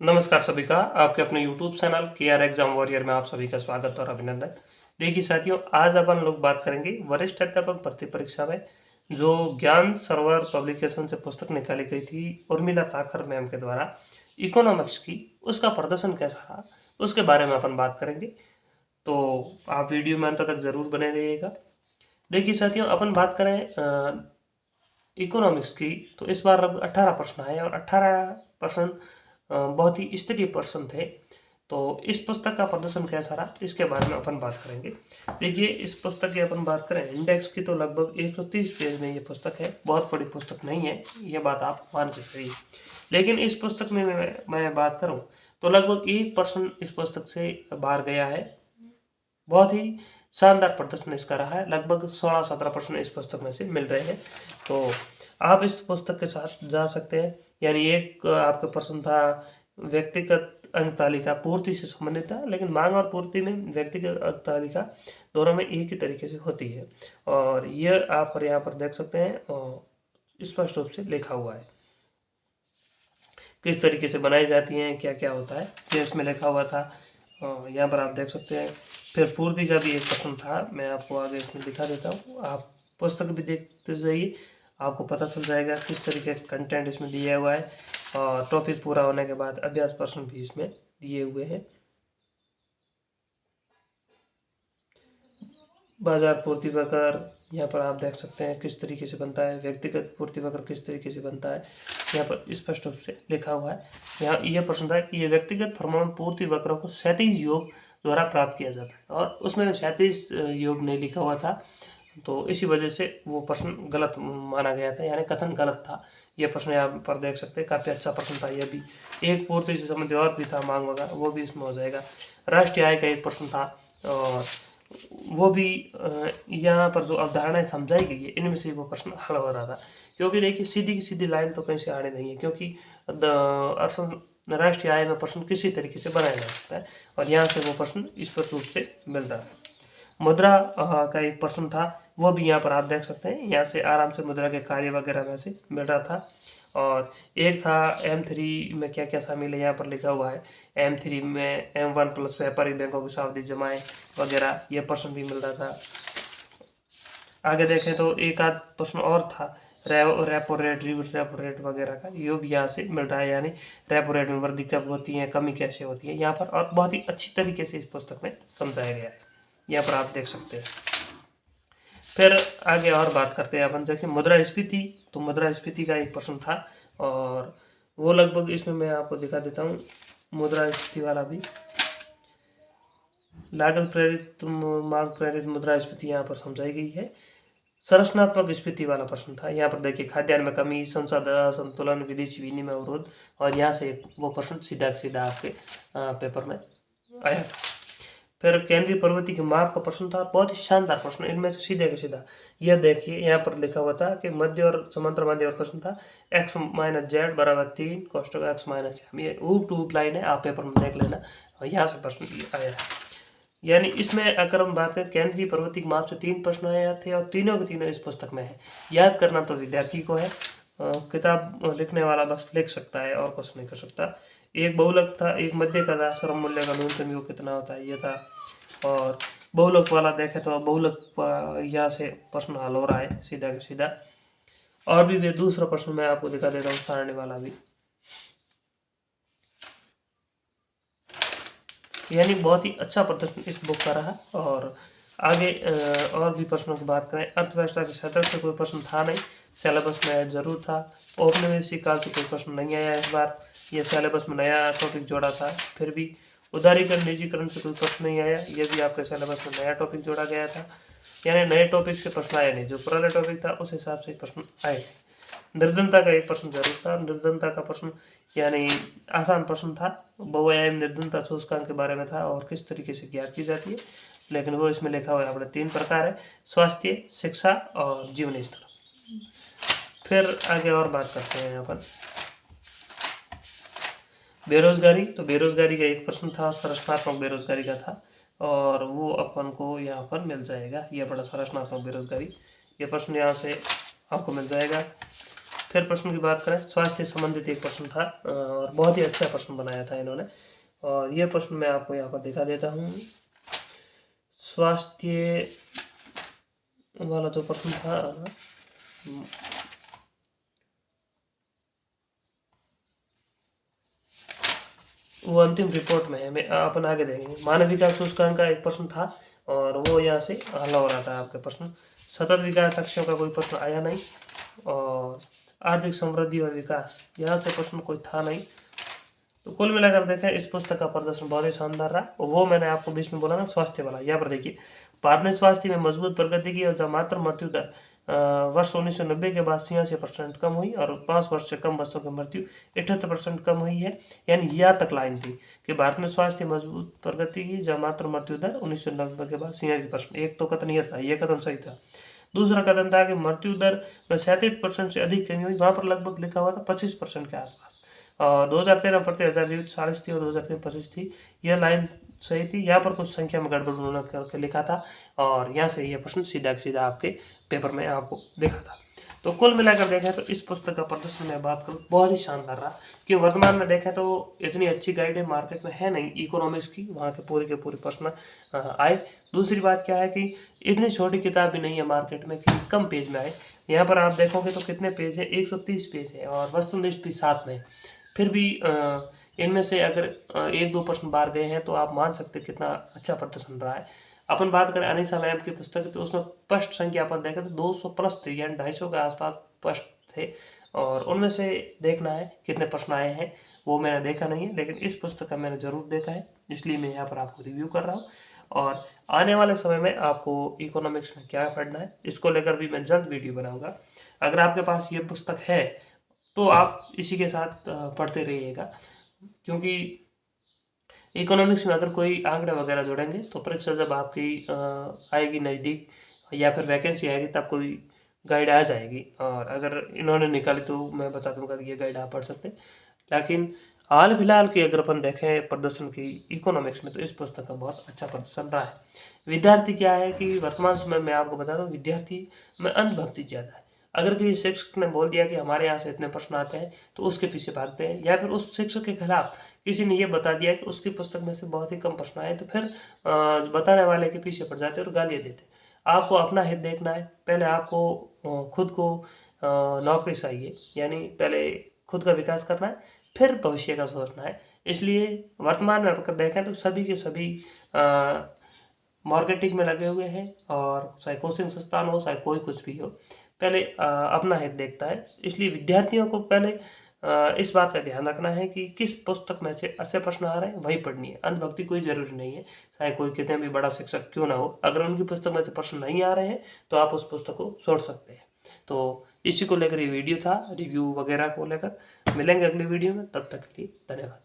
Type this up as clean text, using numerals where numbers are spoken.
नमस्कार सभी का आपके अपने YouTube channel KR exam warrior में आप सभी का स्वागत और अभिनंदन। देखिए साथियों, आज अपन लोग बात करेंगे वरिष्ठ अध्यापक भर्ती परीक्षा में जो ज्ञान सरोवर पब्लिकेशन से पुस्तक निकाली गई थी उर्मिला ताखर मैम के द्वारा इकोनॉमिक्स की, उसका प्रदर्शन कैसा रहा उसके बारे में अपन बात करेंगे। तो आप वीडियो में अंत तक जरूर बने रहिएगा। देखिए साथियों, अपन बात करें इकोनॉमिक्स की, तो इस बार 18 प्रश्न आए और 18 प्रश्न बहुत ही स्तरीय प्रश्न थे। तो इस पुस्तक का प्रदर्शन कैसा रहा इसके बारे में अपन बात करेंगे। देखिए, इस पुस्तक की अपन बात करें इंडेक्स की, तो लगभग 130 पेज में ये पुस्तक है। बहुत बड़ी पुस्तक नहीं है, ये बात आप मान के चलिए। लेकिन इस पुस्तक में मैं बात करूं तो लगभग 1% इस पुस्तक से बाहर गया है। बहुत ही शानदार प्रदर्शन इसका रहा है। लगभग 16-17% इस पुस्तक में से मिल रहे हैं। तो आप इस पुस्तक के साथ जा सकते हैं। यानी एक आपका प्रश्न था व्यक्तिगत अंक तालिका पूर्ति से संबंधित था, लेकिन मांग और पूर्ति में व्यक्तिगत अंक तालिका दोनों में एक ही तरीके से होती है। और यह आप यहाँ पर देख सकते हैं और स्पष्ट रूप से लिखा हुआ है किस तरीके से बनाई जाती हैं, क्या क्या होता है, ये इसमें लिखा हुआ था। यहाँ पर आप देख सकते हैं। फिर पूर्ति का भी एक प्रश्न था, मैं आपको आगे इसमें दिखा देता हूँ। आप पुस्तक भी देखते जाइए, आपको पता चल जाएगा किस तरीके का कंटेंट इसमें दिया हुआ है। और टॉपिक पूरा होने के बाद अभ्यास प्रश्न भी इसमें दिए हुए हैं। बाजार पूर्ति वक्र यहाँ पर आप देख सकते हैं किस तरीके से बनता है। व्यक्तिगत पूर्ति वक्र किस तरीके से बनता है, यहाँ पर स्पष्ट रूप से लिखा हुआ है। यहाँ यह प्रश्न था कि ये व्यक्तिगत फरमान पूर्ति वक्रों को क्षैतिज योग द्वारा प्राप्त किया जाता है, और उसमें क्षैतिज योग नहीं लिखा हुआ था, तो इसी वजह से वो प्रश्न गलत माना गया था, यानी कथन गलत था। यह प्रश्न यहाँ पर देख सकते हैं, काफ़ी अच्छा प्रश्न था। यह भी एक पूर्ति से संबंधित और भी था, मांग वगैरह, वो भी इसमें हो जाएगा। राष्ट्रीय आय का एक प्रश्न था, और वो भी यहाँ पर जो अवधारणाएं समझाई गई है इनमें से वो प्रश्न हल हो रहा था। क्योंकि देखिए, सीधी की सीधी लाइन तो कहीं से आने नहीं है, क्योंकि राष्ट्रीय आय में प्रश्न किसी तरीके से बनाया जा सकता है, और यहाँ से वो प्रश्न स्पष्ट रूप से मिल रहा है। मुद्रा का एक प्रश्न था, वो भी यहाँ पर आप देख सकते हैं। यहाँ से आराम से मुद्रा के कार्य वगैरह में से मिल रहा था। और एक था M3 में क्या क्या शामिल है, यहाँ पर लिखा हुआ है। M3 में M1 प्लस व्यापारिक बैंकों की सावधि जमाएं वगैरह, ये प्रश्न भी मिल रहा था। आगे देखें तो एक आध प्रश्न और था, repo rate, reverse repo rate वगैरह का, ये भी यहाँ से मिल रहा है। यानी रेपो रेट में वृद्धि कब होती है, कमी कैसे होती है, यहाँ पर और बहुत ही अच्छी तरीके से इस पुस्तक में समझाया गया है। यहाँ पर आप देख सकते हैं। फिर आगे और बात करते हैं अपन। देखिए, मुद्रास्फीति, तो मुद्रास्फीति का एक प्रश्न था, और वो लगभग इसमें मैं आपको दिखा देता हूँ। मुद्रास्फीति वाला भी लागत प्रेरित मांग प्रेरित मुद्रास्फीति यहाँ पर समझाई गई है। संरचनात्मक स्फीति वाला प्रश्न था। यहाँ पर देखिए, खाद्यान्न में कमी, संसाधन संतुलन, विदेशी विनिमय अवरोध, और यहाँ से वो प्रश्न सीधा सीधा आपके पेपर में आया था। फिर केंद्रीय प्रवृत्ति के माप का प्रश्न था, बहुत ही शानदार प्रश्न। इनमें से सीधे का सीधा यह देखिए, यहाँ पर लिखा हुआ था कि मध्य और समांतर मध्य और प्रश्न था x माइनस जेड बराबर 3 कोष्टक x माइनस m। ये टू लाइन है, आप पेपर में देख लेना, और यहाँ से प्रश्न आया है। यानी इसमें अगर हम बात करें, केंद्रीय प्रवृत्ति के माप से 3 प्रश्न आए थे, और तीनों के तीनों इस पुस्तक में है। याद करना तो विद्यार्थी को है, किताब लिखने वाला बस लिख सकता है और कुछ नहीं कर सकता। एक बहुलक था, एक मध्य का था, श्रम मूल्य का न्यूनतम योग कितना होता है, ये था। और बहुलक वाला देखे तो बहुलक यहाँ से प्रश्न हल हो रहा है सीधा का सीधा। और भी वे दूसरा प्रश्न मैं आपको दिखा देता हूँ, सारणी वाला भी। यानी बहुत ही अच्छा प्रदर्शन इस बुक का रहा। और आगे और भी प्रश्नों की बात करें, अर्थव्यवस्था के सतह से कोई प्रश्न था नहीं, सिलेबस में ऐड जरूर था। औपनिवेशिक काल से कोई प्रश्न नहीं आया इस बार, ये सिलेबस में नया टॉपिक जोड़ा था। फिर भी उदारीकरण निजीकरण से कोई प्रश्न नहीं आया, ये भी आपके सिलेबस में नया टॉपिक जोड़ा गया था। यानी नए टॉपिक से प्रश्न आया नहीं, जो पुराने टॉपिक था उस हिसाब से प्रश्न आए थे। निर्धनता का एक प्रश्न जरूर था। निर्धनता का प्रश्न यानी आसान प्रश्न था, बहुआयामी निर्धनता सूचकांक के बारे में था और किस तरीके से ज्ञात की जाती है, लेकिन वो इसमें लिखा हुआ है। अपने 3 प्रकार है, स्वास्थ्य, शिक्षा और जीवन स्तर। फिर आगे और बात करते हैं अपन बेरोजगारी। तो बेरोजगारी का एक प्रश्न था, संरचनात्मक बेरोजगारी का था, और वो अपन को यहाँ पर मिल जाएगा। ये बड़ा संरचनात्मक बेरोजगारी, ये प्रश्न यहाँ से आपको मिल जाएगा। फिर प्रश्न की बात करें, स्वास्थ्य संबंधित एक प्रश्न था और बहुत ही अच्छा प्रश्न बनाया था इन्होंने। और ये प्रश्न मैं आपको यहाँ पर दिखा देता हूँ। स्वास्थ्य वाला जो प्रश्न था, वो अंतिम रिपोर्ट में है, मैं अपन आगे देखेंगे। मानव विकास सूचकांक का एक प्रश्न था और वो यहाँ से हल हो रहा था आपके प्रश्न। सतत विकास लक्ष्यों का कोई प्रश्न आया नहीं। और आर्थिक समृद्धि और विकास, यहाँ से प्रश्न कोई था नहीं। तो कुल मिलाकर देखें, इस पुस्तक का प्रदर्शन बहुत ही शानदार रहा। वो मैंने आपको बीच में बोला ना स्वास्थ्य वाला, यहाँ पर देखिए, भारत ने स्वास्थ्य में मजबूत प्रगति की और जब मात्र मृत्यु दर वर्ष 1990 के बाद 86% कम हुई और 5 वर्ष से कम बच्चों की मृत्यु 78% कम हुई है। यानी यहाँ तक लाइन थी कि भारत में स्वास्थ्य मजबूत प्रगति की जब मात्र मृत्यु दर 1990 के बाद 86%। एक तो कथन यह था, यह कथन सही था। दूसरा कथन था कि मृत्यु दर में 37% से अधिक कमी हुई, वहाँ पर लगभग लिखा हुआ था 25% के आसपास। और 2013 प्रति 1000 जीवित 40 थी और 2003 25 थी। यह लाइन सही थी। यहाँ पर कुछ संख्या में गड़बड़ उन्होंने करके लिखा था और यहाँ से यह प्रश्न सीधा सीधा आपके पेपर में आपको देखा था। तो कुल मिलाकर देखें तो इस पुस्तक का प्रदर्शन मैं बात करूँ बहुत ही शानदार रहा, कि वर्तमान में देखें तो इतनी अच्छी गाइडें मार्केट में है नहीं इकोनॉमिक्स की, वहाँ के पूरे प्रश्न आए। दूसरी बात क्या है कि इतनी छोटी किताब भी नहीं है मार्केट में कि कम पेज में आए। यहाँ पर आप देखोगे तो कितने पेज है, 130 पेज है और वस्तुनिष्ठ भी साथ में। फिर भी इनमें से अगर 1-2 प्रश्न बाहर गए हैं तो आप मान सकते कितना अच्छा प्रदर्शन रहा है। अपन बात करें अनीसा मैम की पुस्तक, तो उसमें प्रश्न संख्या अपन देखें तो 200 प्लस थी, यानी 250 के आसपास प्रश्न थे। और उनमें से देखना है कितने प्रश्न आए हैं, वो मैंने देखा नहीं है, लेकिन इस पुस्तक का मैंने जरूर देखा है, इसलिए मैं यहाँ पर आपको रिव्यू कर रहा हूँ। और आने वाले समय में आपको इकोनॉमिक्स में क्या पढ़ना है इसको लेकर भी मैं जल्द वीडियो बनाऊंगा। अगर आपके पास ये पुस्तक है तो आप इसी के साथ पढ़ते रहिएगा, क्योंकि इकोनॉमिक्स में अगर कोई आंकड़े वगैरह जोड़ेंगे तो परीक्षा जब आपकी आएगी नज़दीक या फिर वैकेंसी आएगी तब कोई गाइड आ जाएगी। और अगर इन्होंने निकाली तो मैं बता दूंगा कि ये गाइड आप पढ़ सकते हैं। लेकिन हाल फिलहाल की अगर अपन देखें प्रदर्शन की इकोनॉमिक्स में, तो इस पुस्तक का बहुत अच्छा प्रदर्शन रहा है। विद्यार्थी क्या है कि वर्तमान समय में आपको बता दूं, विद्यार्थी में अंधभक्ति ज़्यादा है। अगर किसी शिक्षक ने बोल दिया कि हमारे यहाँ से इतने प्रश्न आते हैं तो उसके पीछे भागते हैं, या फिर उस शिक्षक के खिलाफ किसी ने ये बता दिया कि उसकी पुस्तक में से बहुत ही कम प्रश्न आए तो फिर बताने वाले के पीछे पड़ जाते हैं और गालियाँ देते हैं। आपको अपना हित देखना है, पहले आपको खुद को नौकरी चाहिए, यानी पहले खुद का विकास करना है, फिर भविष्य का सोचना है। इसलिए वर्तमान में अगर देखें तो सभी के सभी मार्केटिंग में लगे हुए हैं, और चाहे कोचिंग संस्थान हो चाहे कोई कुछ भी हो, पहले अपना हित देखता है। इसलिए विद्यार्थियों को पहले इस बात का ध्यान रखना है कि किस पुस्तक में से अच्छे प्रश्न आ रहे हैं वही पढ़नी है। अंधभक्ति कोई जरूरी नहीं है, चाहे कोई कितने भी बड़ा शिक्षक क्यों ना हो, अगर उनकी पुस्तक में से प्रश्न नहीं आ रहे हैं तो आप उस पुस्तक को छोड़ सकते हैं। तो इसी को लेकर ये वीडियो था, रिव्यू वगैरह को लेकर। मिलेंगे अगली वीडियो में, तब तक के लिए धन्यवाद।